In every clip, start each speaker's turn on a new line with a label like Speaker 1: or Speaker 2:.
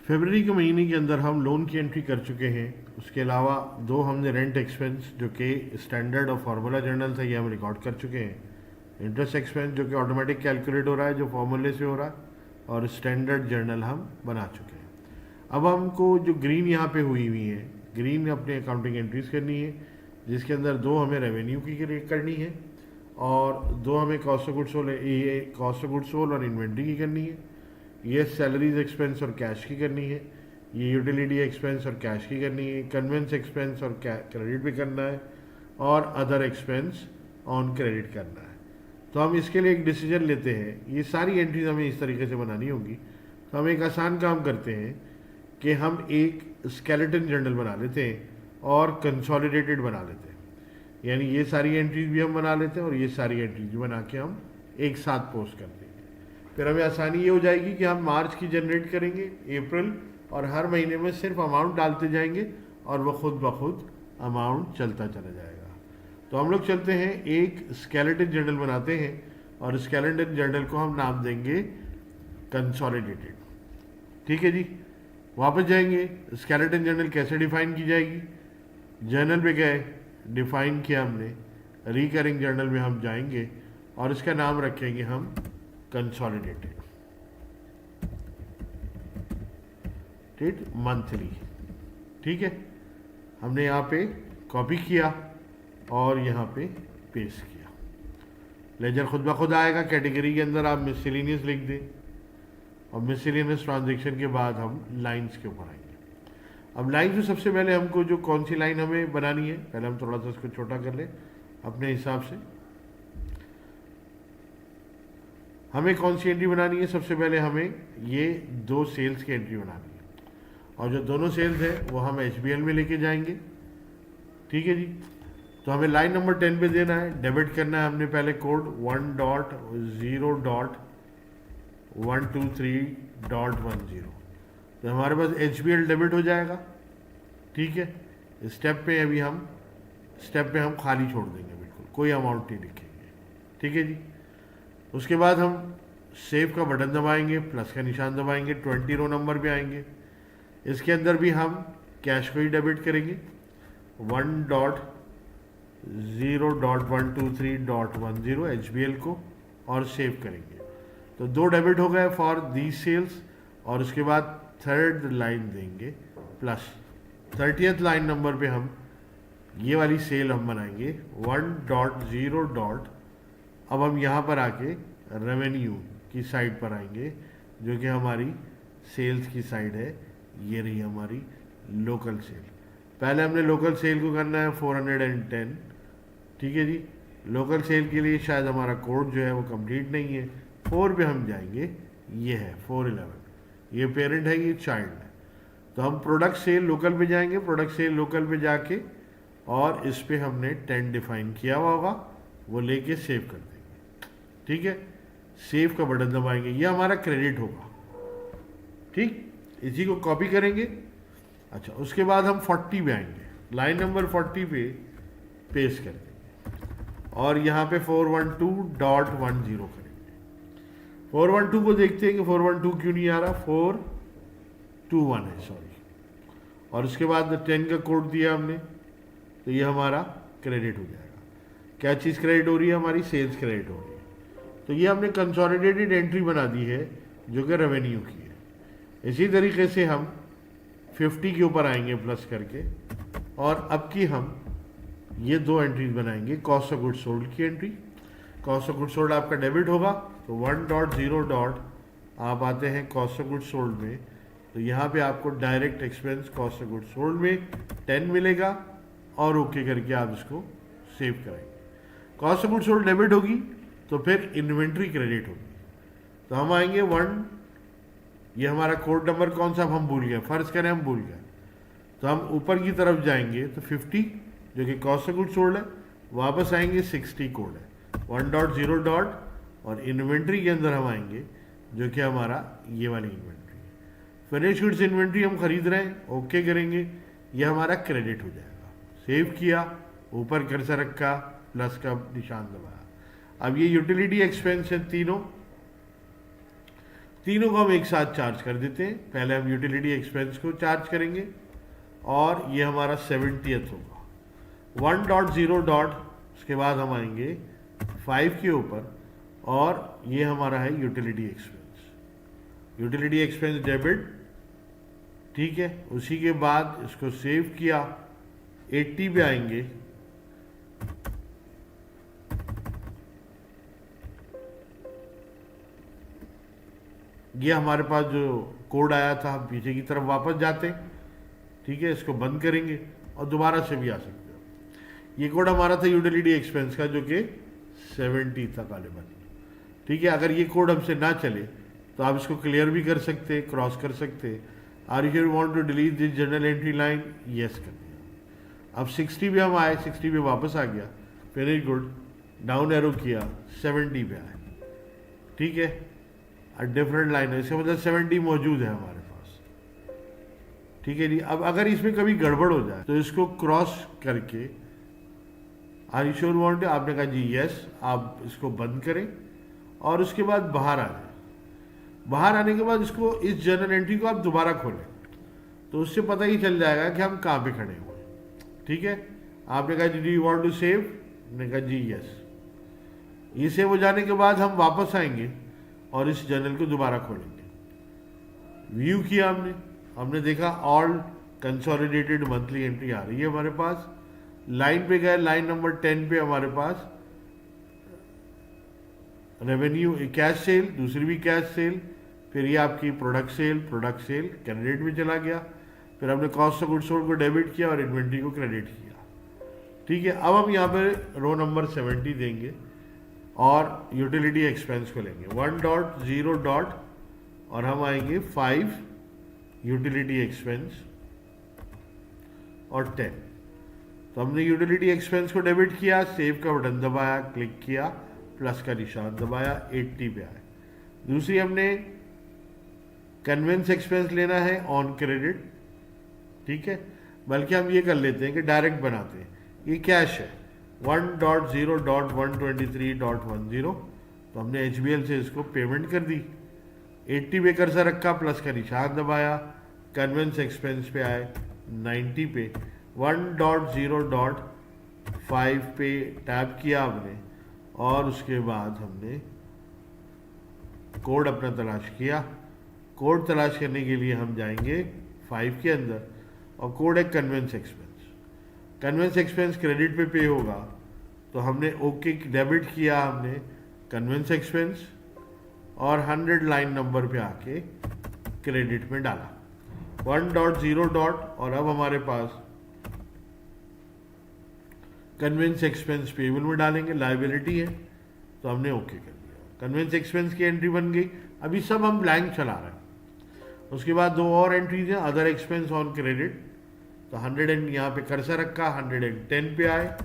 Speaker 1: फरवरी के महीने के अंदर हम लोन की एंट्री कर चुके हैं। उसके अलावा दो हमने रेंट एक्सपेंस जो कि स्टैंडर्ड और फार्मूला जर्नल था ये हम रिकॉर्ड कर चुके हैं। इंटरेस्ट एक्सपेंस जो कि ऑटोमेटिक कैलकुलेट हो रहा है, जो फॉर्मूले से हो रहा है, और स्टैंडर्ड जर्नल हम बना चुके हैं। अब हमको जो ग्रीन यहाँ पे हुई हुई है, ग्रीन अपने अकाउंटिंग एंट्रीज करनी है, जिसके अंदर दो हमें रेवेन्यू की करनी है और दो हमें कॉस्ट ऑफ गुड्स सोल्ड, ये कॉस्ट ऑफ गुड्स सोल्ड और इन्वेंट्री की करनी है। ये सैलरीज एक्सपेंस और कैश की करनी है। ये यूटिलिटी एक्सपेंस और कैश की करनी है। कन्वेंस एक्सपेंस और क्रेडिट भी करना है, और अदर एक्सपेंस ऑन क्रेडिट करना है। तो हम इसके लिए एक डिसीजन लेते हैं। ये सारी एंट्रीज हमें इस तरीके से बनानी होगी। तो हम एक आसान काम करते हैं कि हम एक स्केलेटन जर्नल बना लेते हैं और कंसोलिडेटेड बना लेते हैं। यानी ये सारी एंट्रीज भी हम बना लेते हैं और ये सारी एंट्रीज भी बना के हम एक साथ पोस्ट करते हैं। फिर हमें आसानी ये हो जाएगी कि हम मार्च की जनरेट करेंगे, अप्रैल, और हर महीने में सिर्फ अमाउंट डालते जाएंगे और वह खुद ब खुद अमाउंट चलता चला जाएगा। तो हम लोग चलते हैं, एक स्केलेटन जर्नल बनाते हैं और स्केलेटन जर्नल को हम नाम देंगे कंसोलिडेटेड। ठीक है जी। वापस जाएंगे, स्केलेटन जर्नल कैसे डिफाइन की जाएगी, जर्नल पे गए, डिफाइन किया हमने, रिकरिंग जर्नल में हम जाएंगे और इसका नाम रखेंगे हम कंसोलिडेटेड मंथली। ठीक है, हमने यहाँ पे कॉपी किया और यहाँ पे पेस्ट किया। लेजर खुद ब खुद आएगा। कैटेगरी के अंदर आप मिसलेनियस लिख दें और मिसलेनियस ट्रांजैक्शन के बाद हम लाइंस के ऊपर आएंगे। अब लाइंस में सबसे पहले हमको जो कौन सी लाइन हमें बनानी है, पहले हम थोड़ा सा इसको छोटा कर लें अपने हिसाब से। हमें कौन सी एंट्री बनानी है, सबसे पहले हमें ये दो सेल्स की एंट्री बनानी है और जो दोनों सेल्स है वो हम HBL में लेके जाएंगे। ठीक है जी। तो हमें लाइन नंबर 10 पे देना है, डेबिट करना है हमने पहले कोड 1.0.123.10। तो हमारे पास HBL डेबिट हो जाएगा। ठीक है, स्टेप पे अभी हम खाली छोड़ देंगे, बिल्कुल कोई अमाउंट नहीं लिखेंगे। ठीक है जी। उसके बाद हम सेव का बटन दबाएंगे, प्लस का निशान दबाएंगे, 20 रो नंबर पे आएंगे। इसके अंदर भी हम कैश को ही डेबिट करेंगे 1.0.123.10 HBL को, और सेव करेंगे। तो दो डेबिट हो गए फॉर दी सेल्स। और उसके बाद थर्ड लाइन देंगे प्लस। 30th लाइन नंबर पे हम ये वाली सेल हम बनाएंगे 1.0. अब हम यहाँ पर आके रेवेन्यू की साइड पर आएंगे, जो कि हमारी सेल्स की साइड है। ये रही हमारी लोकल सेल। पहले हमने लोकल सेल को करना है 410। ठीक है जी। लोकल सेल के लिए शायद हमारा कोड जो है वो कंप्लीट नहीं है। 4 पे हम जाएंगे, ये है 411। ये पेरेंट है, ये चाइल्ड है। तो हम प्रोडक्ट सेल लोकल पे जाएंगे, प्रोडक्ट सेल लोकल पे जाके और इस पे हमने 10 डिफाइन किया हुआ होगा, वो लेके सेव कर देंगे। ठीक है, सेव का बटन दबाएंगे, ये हमारा क्रेडिट होगा। ठीक, इसी को कॉपी करेंगे। अच्छा, उसके बाद हम 40 पे आएंगे, लाइन नंबर 40 पे पेस्ट कर देंगे और यहाँ पे 412.10 करेंगे। 412 को देखते हैं कि 412 क्यों नहीं आ रहा, 421 है, सॉरी। और उसके बाद 10 का कोड दिया हमने, तो ये हमारा क्रेडिट हो जाएगा। क्या चीज़ क्रेडिट हो रही है, हमारी सेल्स क्रेडिट हो रही है। तो ये हमने कंसोलिडेटेड एंट्री बना दी है जो कि रेवेन्यू की है। इसी तरीके से हम 50 के ऊपर आएंगे प्लस करके, और अब की हम ये दो एंट्रीज बनाएंगे। कॉस्ट ऑफ गुड्स सोल्ड की entry, cost of goods sold आपका डेबिट होगा, तो 1.0. आप आते हैं कॉस्ट ऑफ गुड्स सोल्ड में, तो यहाँ पे आपको direct expense cost of goods sold में 10 मिलेगा और ओके करके आप इसको सेव करेंगे। Cost of goods sold debit होगी तो फिर इन्वेंट्री क्रेडिट होगी। तो हम आएंगे 1, ये हमारा कोड नंबर कौन सा हम भूल गए, फर्ज करें हम भूल गए, तो हम ऊपर की तरफ जाएंगे तो 50 जो कि कॉस्ट ऑफ गुड्स सोल्ड है, वापस आएंगे 60 कोड है 1.0. और इन्वेंट्री के अंदर हम आएंगे जो कि हमारा ये वाली इन्वेंट्री है। फिनिश गुड्स इन्वेंट्री हम खरीद रहे हैं, ओके करेंगे, ये हमारा क्रेडिट हो जाएगा। सेव किया, ऊपर कर्सर रखा, प्लस का निशान दबाया। अब ये यूटिलिटी एक्सपेंस है तीनों, तीनों को हम एक साथ चार्ज कर देते हैं। पहले हम यूटिलिटी एक्सपेंस को चार्ज करेंगे और ये हमारा 70th होगा। 1.0 डॉट, उसके बाद हम आएंगे 5 के ऊपर और ये हमारा है utility expense. Utility expense debit, ठीक है। उसी के बाद इसको सेव किया, 80 पे आएंगे, ये हमारे पास जो कोड आया था हम पीछे की तरफ वापस जाते हैं, ठीक है। इसको बंद करेंगे और दोबारा से भी आ सकते हो। ये कोड हमारा था यूटिलिटी एक्सपेंस का जो कि 70 तक आने वाली, ठीक है। अगर ये कोड हमसे ना चले तो आप इसको क्लियर भी कर सकते हैं, क्रॉस कर सकते हैं। Are you want to delete this journal entry line, yes कर दिया। अब 60 पे हम आए, 60 पे वापस आ गया, वेरी गुड, डाउन एरो किया, 70 पे आए, ठीक है। डिफरेंट लाइन है, इसका मतलब 70 मौजूद है हमारे पास, ठीक है जी। अब अगर इसमें कभी गड़बड़ हो जाए तो इसको क्रॉस करके, आर यू श्योर वांट, आपने कहा जी यस, आप इसको बंद करें और उसके बाद बाहर आ जाए। बाहर आने के बाद इसको, इस जर्नल एंट्री को आप दोबारा खोलें तो उससे पता ही चल जाएगा कि हम कहाँ पे खड़े हुए, ठीक है। आपने कहा जी do you want to save, मैंने कहा जी यस। ये सेव हो जाने के बाद हम वापस आएंगे और इस जर्नल को दोबारा खोलेंगे। व्यू किया हमने देखा ऑल कंसोलिडेटेड मंथली एंट्री आ रही है हमारे पास। लाइन पे गए, लाइन नंबर 10 पे हमारे पास रेवेन्यू कैश सेल, दूसरी भी कैश सेल, फिर ये आपकी प्रोडक्ट सेल क्रेडिट में चला गया। फिर हमने कॉस्ट ऑफ गुड्स सोल्ड को डेबिट किया और इन्वेंट्री को क्रेडिट किया, ठीक है। अब हम यहाँ पे रो नंबर 70 देंगे और यूटिलिटी एक्सपेंस को लेंगे 1.0 डॉट और हम आएंगे 5 यूटिलिटी एक्सपेंस और 10। तो हमने यूटिलिटी एक्सपेंस को डेबिट किया, सेव का बटन दबाया, क्लिक किया, प्लस का निशान दबाया, 80 पे आए। दूसरी हमने कन्वेंस एक्सपेंस लेना है ऑन क्रेडिट, ठीक है। बल्कि हम ये कर लेते हैं कि डायरेक्ट बनाते हैं, ये कैश है 1.0.123.10, तो हमने HBL से इसको पेमेंट कर दी। 80 पे कर्सर रखा, प्लस का निशान दबाया, कन्वेंस एक्सपेंस पे आए 90 पे, 1.0.5 पे टैप किया हमने और उसके बाद हमने कोड अपना तलाश किया। कोड तलाश करने के लिए हम जाएंगे 5 के अंदर और कोड है conveyance expense. Conveyance expense credit पे होगा, तो हमने ओके डेबिट किया हमने कन्वेंस एक्सपेंस और 100 लाइन नंबर पे आके क्रेडिट में डाला 1.0 डॉट और अब हमारे पास कन्वेंस एक्सपेंस पेबल में डालेंगे, लायबिलिटी है तो हमने ओके कर दिया। कन्वेंस एक्सपेंस की एंट्री बन गई। अभी सब हम ब्लैंक चला रहे हैं। उसके बाद दो और एंट्रीज हैं, अदर एक्सपेंस ऑन क्रेडिट, तो 100 यहाँ पे कर्सर रखा, 110 पे आए।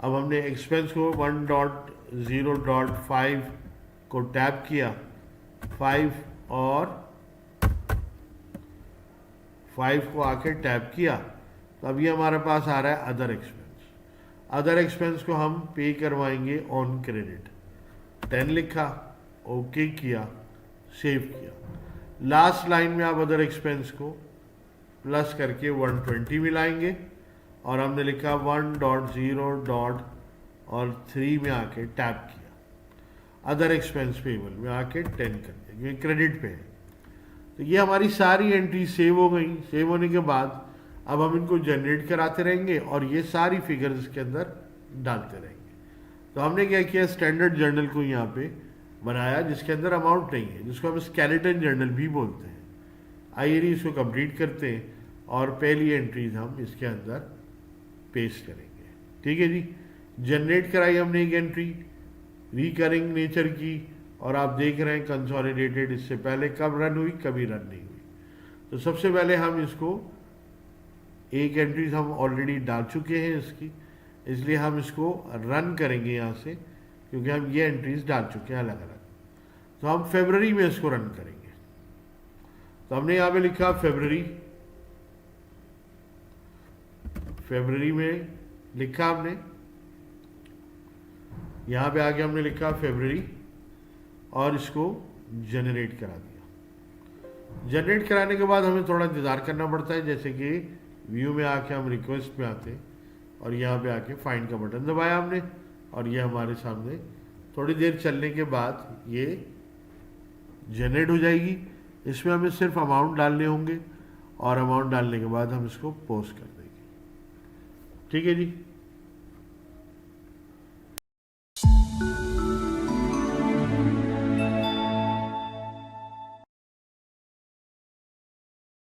Speaker 1: अब हमने एक्सपेंस को 1.0.5 को टैप किया, 5 और 5 को आके टैप किया, तो अभी हमारे पास आ रहा है अदर एक्सपेंस। अदर एक्सपेंस को हम पे करवाएंगे ऑन क्रेडिट, 10 लिखा, ओके किया, सेव किया। लास्ट लाइन में आप अदर एक्सपेंस को प्लस करके 120 मिलाएंगे और हमने लिखा 1.0 और 3 में आके टैप किया, अदर एक्सपेंस पेबल में आके 10 कर दिया क्योंकि क्रेडिट पे है। तो ये हमारी सारी एंट्री सेव हो गई। सेव होने के बाद अब हम इनको जनरेट कराते रहेंगे और ये सारी फिगर्स के अंदर डालते रहेंगे। तो हमने क्या किया, स्टैंडर्ड जर्नल को यहाँ पे बनाया जिसके अंदर अमाउंट नहीं है, जिसको हम स्केलेटन जर्नल भी बोलते हैं। आइए इसको कंप्लीट करते हैं और पहली एंट्रीज हम इसके अंदर पेस्ट करेंगे, ठीक है जी। जनरेट कराई हमने एक एंट्री रिकरिंग नेचर की और आप देख रहे हैं कंसोलिडेटेड इससे पहले कब रन हुई, कभी रन नहीं हुई। तो सबसे पहले हम इसको एक एंट्रीज हम ऑलरेडी डाल चुके हैं इसकी, इसलिए हम इसको रन करेंगे यहाँ से क्योंकि हम ये एंट्रीज डाल चुके हैं अलग अलग। तो हम फरवरी में इसको रन करेंगे। तो हमने यहाँ पे लिखा फरवरी में लिखा हमने, यहाँ पे आके हमने लिखा फरवरी और इसको जनरेट करा दिया। जनरेट कराने के बाद हमें थोड़ा इंतज़ार करना पड़ता है, जैसे कि व्यू में आके हम रिक्वेस्ट में आते और यहाँ पे आके फाइंड का बटन दबाया हमने और ये हमारे सामने थोड़ी देर चलने के बाद ये जनरेट हो जाएगी। इसमें हमें सिर्फ अमाउंट डालने होंगे और अमाउंट डालने के बाद हम इसको पोस्ट कर देंगे। ठीक है जी।